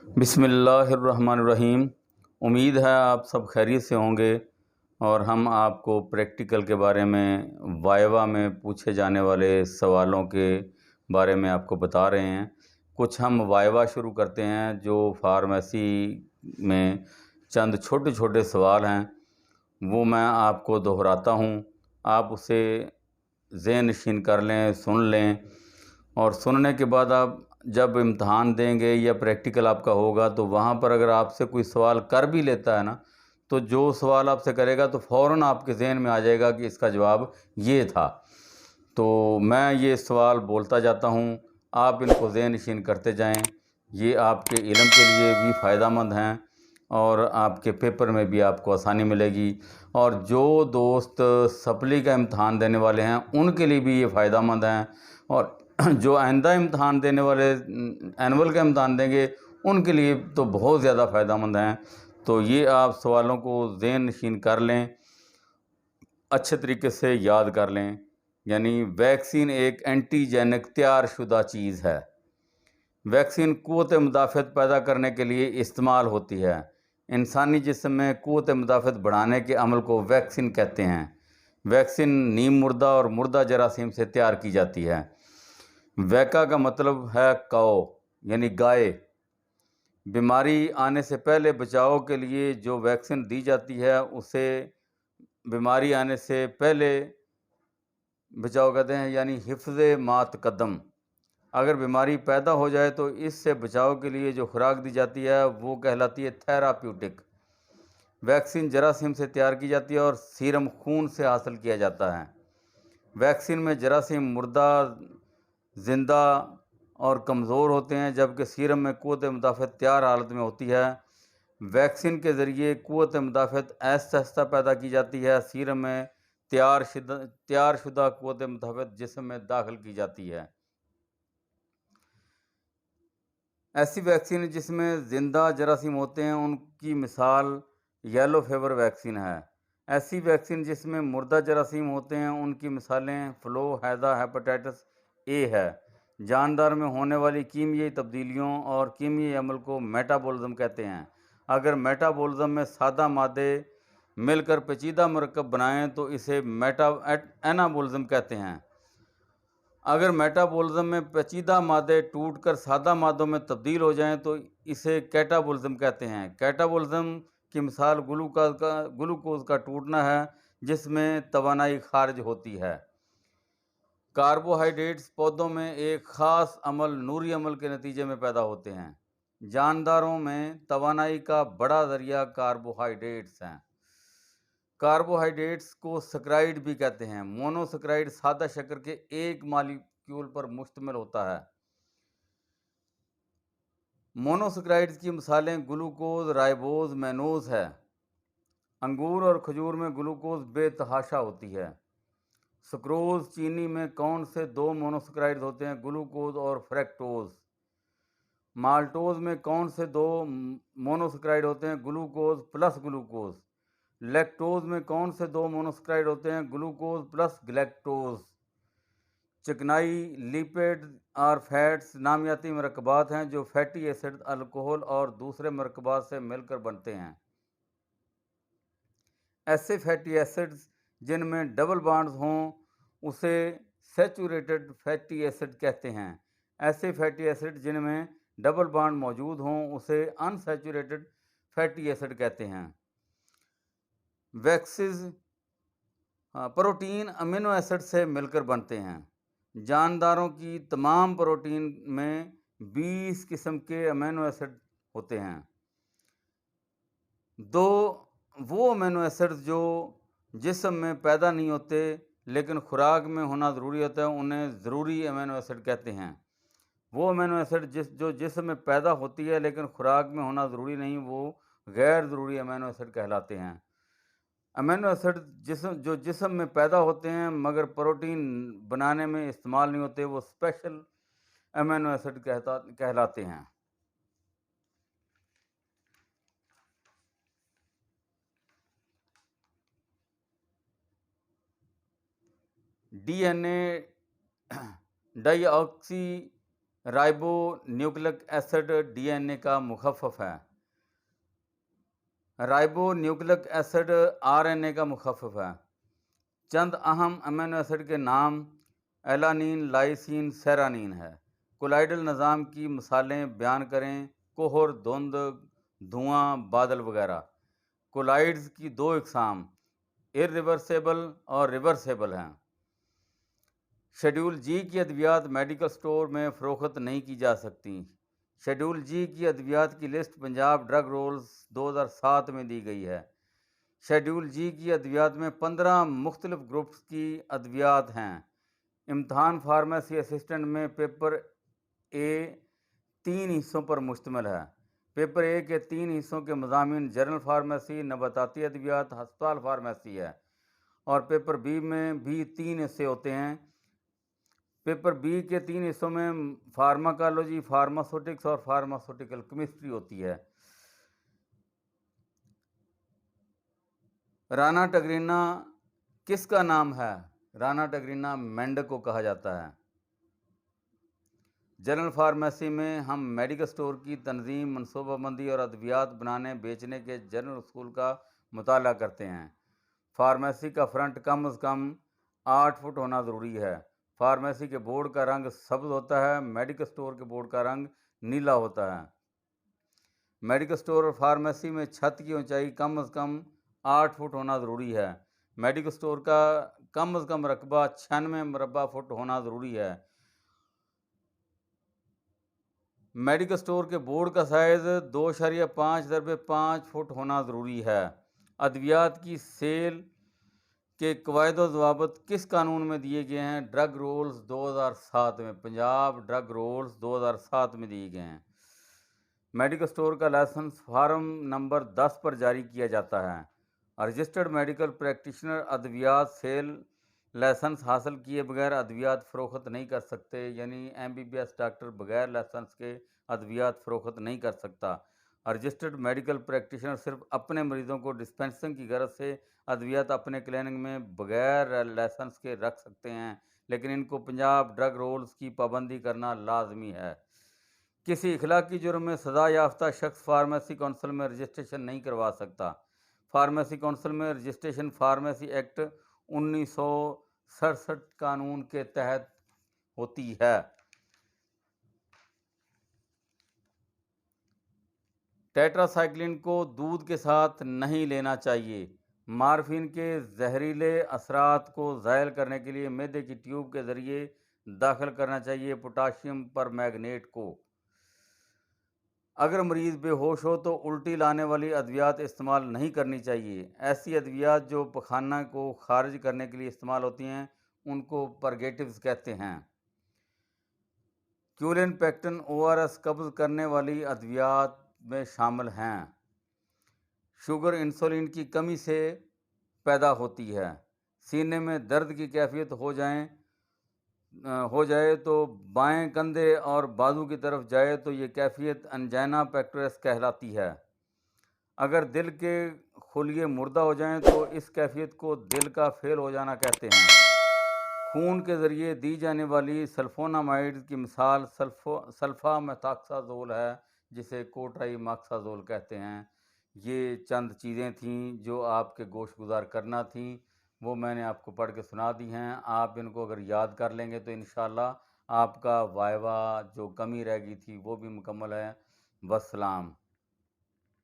बिस्मिल्लाहिर्रहमानिर्रहीम। उम्मीद है आप सब खैरियत से होंगे और हम आपको प्रैक्टिकल के बारे में वाइवा में पूछे जाने वाले सवालों के बारे में आपको बता रहे हैं। कुछ हम वाइवा शुरू करते हैं जो फार्मेसी में चंद छोटे छोटे सवाल हैं, वो मैं आपको दोहराता हूँ। आप उसे ज़हन नशीन कर लें, सुन लें और सुनने के बाद आप जब इम्तहान देंगे या प्रैक्टिकल आपका होगा तो वहाँ पर अगर आपसे कोई सवाल कर भी लेता है ना, तो जो सवाल आपसे करेगा तो फ़ौरन आपके ज़हन में आ जाएगा कि इसका जवाब ये था। तो मैं ये सवाल बोलता जाता हूँ, आप इनको ज़हन नशीन करते जाएं। ये आपके इल्म के लिए भी फ़ायदेमंद हैं और आपके पेपर में भी आपको आसानी मिलेगी। और जो दोस्त सप्ली का इम्तहान देने वाले हैं उनके लिए भी ये फ़ायदेमंद हैं, और जो आइंदा इम्तहान देने वाले एनुअल का इम्तहान देंगे उनके लिए तो बहुत ज़्यादा फ़ायदेमंद हैं। तो ये आप सवालों को ज़हन नशीन कर लें, अच्छे तरीके से याद कर लें। यानी वैक्सीन एक एंटीजेनिक तैयारशुदा चीज़ है। वैक्सीन क़ुव्वत मुदाफ़त पैदा करने के लिए इस्तेमाल होती है। इंसानी जिस्म में क़ुव्वत मुदाफ़त बढ़ाने के अमल को वैक्सीन कहते हैं। वैक्सीन नीम मुर्दा और मुर्दा जरासीम से तैयार की जाती है। वैका का मतलब है काओ यानी गाय। बीमारी आने से पहले बचाव के लिए जो वैक्सीन दी जाती है उसे बीमारी आने से पहले बचाव कहते हैं, यानी हिफ्ज़ मात कदम। अगर बीमारी पैदा हो जाए तो इससे बचाव के लिए जो खुराक दी जाती है वो कहलाती है थेराप्यूटिक। वैक्सीन जरासीम से तैयार की जाती है और सीरम खून से हासिल किया जाता है। वैक्सीन में जरासीम मुर्दा, ज़िंदा और कमज़ोर होते हैं, जबकि सीरम में क़ुव्वत मुदाफ़त तैयार हालत में होती है। वैक्सीन के ज़रिए क़ुव्वत मुदाफ़त आहिस्ता पैदा की जाती है। सीरम में तैयारशुदा क़ुव्वत मुदाफ़त जिस्म में दाखिल की जाती है। ऐसी वैक्सीन जिसमें ज़िंदा जरासीम होते हैं उनकी मिसाल येलो फीवर वैक्सीन है। ऐसी वैक्सीन जिसमें मुर्दा जरासीम होते हैं उनकी मिसालें फ्लू, हैज़ा, हेपेटाइटिस ए है। जानदार में होने वाली कीमियाई तब्दीलियों और कीमियाई अमल को मेटाबॉलिज्म कहते हैं। अगर मेटाबॉलिज्म में सादा मादे मिलकर पेचीदा मरकब बनाएं तो इसे एनाबॉलिज्म कहते हैं। अगर मेटाबॉलिज्म में पेचीदा मादे टूटकर सादा मादों में तब्दील हो जाएं तो इसे कैटाबॉलिज्म कहते हैं। कैटाबॉलिज्म की मिसाल ग्लूकोज का टूटना है जिसमें तवानाई खारिज होती है। कार्बोहाइड्रेट्स पौधों में एक ख़ास अमल नूरी अमल के नतीजे में पैदा होते हैं। जानदारों में तवानाई का बड़ा ज़रिया कार्बोहाइड्रेट्स हैं। कार्बोहाइड्रेट्स को सैकराइड भी कहते हैं। मोनोसैकराइड सादा शक्कर के एक मॉलिक्यूल पर मुश्तमिल होता है। मोनोसैकराइड्स की मिसालें ग्लूकोज, राइबोज, मैनोज है। अंगूर और खजूर में ग्लूकोज बेतहाशा होती है। सुक्रोज चीनी में कौन से दो मोनोसैकराइड्स होते हैं? ग्लूकोज और फ्रैक्टोज। माल्टोज में कौन से दो मोनोसैकराइड होते हैं? Glucose plus glucose. लैक्टोज में कौन से दो मोनोसैकराइड होते हैं? Glucose plus galactose. चिकनाई, लिपिड और फैट्स नामियाती मरकबात हैं जो फैटी एसिड, अल्कोहल और दूसरे मरकबात से मिलकर बनते हैं। ऐसे फैटी एसिड्स जिनमें डबल बॉन्ड्स हों उसे सैचुरेटेड फैटी एसिड कहते हैं। ऐसे फैटी एसिड जिनमें डबल बॉन्ड मौजूद हों उसे अनसैचुरेटेड फैटी एसिड कहते हैं। वैक्सीज प्रोटीन अमीनो एसिड से मिलकर बनते हैं। जानदारों की तमाम प्रोटीन में 20 किस्म के अमीनो एसिड होते हैं। दो वो अमीनो एसिड जो जिस्म में पैदा नहीं होते लेकिन खुराक में होना ज़रूरी होता है उन्हें ज़रूरी अमीनो एसिड कहते हैं। वो अमीनो एसिड जो जिस्म में पैदा होती है लेकिन खुराक में होना ज़रूरी नहीं, वो गैर ज़रूरी अमीनो एसिड कहलाते हैं। अमीनो एसिड जो जिस्म में पैदा होते हैं मगर प्रोटीन बनाने में इस्तेमाल नहीं होते, वो स्पेशल अमीनो एसिड कहलाते हैं। DNA deoxy ribo nucleic acid DNA का मुखफ़फ़ है। राइबो न्यूक्लिक एसिड आरएनए का मुखफ़फ़ है। चंद अहम अमीनो एसिड के नाम एलानीन, लाइसीन, सेरानीन है। कोलाइडल निज़ाम की मिसालें बयान करें। कोहर, धुंध, धुआं, बादल वगैरह। कोलाइड्स की दो इकसाम इरिवर्सेबल और रिवर्सेबल हैं। शेड्यूल जी की अद्वियात मेडिकल स्टोर में फ़रोख्त नहीं की जा सकती। शेड्यूल जी की अद्वियात की लिस्ट पंजाब ड्रग रोल्स 2007 में दी गई है। शेड्यूल जी की अद्वियात में 15 मुख्तलिफ ग्रुप्स की अद्वियात हैं। इम्तहान फार्मेसी असिस्टेंट में पेपर ए 3 हिस्सों पर मुश्तमिल है। पेपर ए के 3 हिस्सों के मज़ामीन जनरल फार्मेसी, नबाताती अद्वियात, हस्पताल फार्मेसी है। और पेपर बी में भी 3 हिस्से होते हैं। पेपर बी के 3 हिस्सों में फार्माकोलॉजी, फार्मास्यूटिक्स और फार्मास्यूटिकल केमिस्ट्री होती है। राना टगरीना किसका नाम है? राना टगरीना मेंढक को कहा जाता है। जनरल फार्मेसी में हम मेडिकल स्टोर की तंजीम, मनसूबाबंदी और अद्वियात बनाने बेचने के जनरल उसूल का मुताला करते हैं। फार्मेसी का फ्रंट कम अज़ कम 8 फुट होना ज़रूरी है। फार्मेसी के बोर्ड का रंग सब्ज़ होता है। मेडिकल स्टोर के बोर्ड का रंग नीला होता है। मेडिकल स्टोर और फार्मेसी में छत की ऊंचाई कम अज़ कम 8 फुट होना ज़रूरी है। मेडिकल स्टोर का कम अज़ कम रकबा 96 मुरबा फुट होना ज़रूरी है। मेडिकल स्टोर के बोर्ड का साइज़ 2.5 फुट होना ज़रूरी है। अद्वियात की सेल के कवायद ज़वाबित किस कानून में दिए गए हैं? ड्रग रूल्स 2007 में, पंजाब ड्रग रूल्स 2007 में दिए गए हैं। मेडिकल स्टोर का लाइसेंस फार्म नंबर 10 पर जारी किया जाता है। रजिस्टर्ड मेडिकल प्रैक्टिशनर अद्वियात सेल लाइसेंस हासिल किए बगैर अद्वियात फ़रोख्त नहीं कर सकते। यानी MBBS डॉक्टर बगैर लाइसेंस के अद्वियात फ़रोख्त नहीं कर सकता। रजिस्टर्ड मेडिकल प्रैक्टिशनर सिर्फ अपने मरीज़ों को डिस्पेंसिंग की गरज से अद्वियात अपने क्लिनिक में बगैर लाइसेंस के रख सकते हैं, लेकिन इनको पंजाब ड्रग रूल्स की पाबंदी करना लाजमी है। किसी इखलाकी जुर्म में सज़ा याफ्ता शख्स फार्मेसी काउंसिल में रजिस्ट्रेशन नहीं करवा सकता। फार्मेसी काउंसिल में रजिस्ट्रेशन फार्मेसी एक्ट 1967 कानून के तहत होती है। टेट्रासाइक्लिन को दूध के साथ नहीं लेना चाहिए। मार्फिन के जहरीले असरात को ज़ायल करने के लिए मैदे की ट्यूब के ज़रिए दाखिल करना चाहिए पोटाशियम परमैंगनेट को। अगर मरीज़ बेहोश हो तो उल्टी लाने वाली अद्वियात इस्तेमाल नहीं करनी चाहिए। ऐसी अद्वियात जो पखाना को खारिज करने के लिए इस्तेमाल होती हैं उनको परगेटिव्स कहते हैं। क्यूलिन, पेक्टिन, ORS कब्ज़ करने वाली अद्वियात में शामिल हैं। शुगर इंसुलिन की कमी से पैदा होती है। सीने में दर्द की कैफियत हो जाए तो बाएं कंधे और बाजू की तरफ जाए तो ये कैफियत एंजाइना पेक्टोरस कहलाती है। अगर दिल के खुलिये मुर्दा हो जाएं तो इस कैफियत को दिल का फेल हो जाना कहते हैं। खून के ज़रिए दी जाने वाली सल्फोनामाइड की मिसाल सल्फामेथाक्साजोल है, जिसे कोट्राइमाक्साजोल कहते हैं। ये चंद चीज़ें थीं जो आपके गोशगुजार करना थी, वो मैंने आपको पढ़ के सुना दी हैं। आप इनको अगर याद कर लेंगे तो इंशाल्लाह आपका वाइवा जो कमी रह गई थी वो भी मुकम्मल है। वस्सलाम।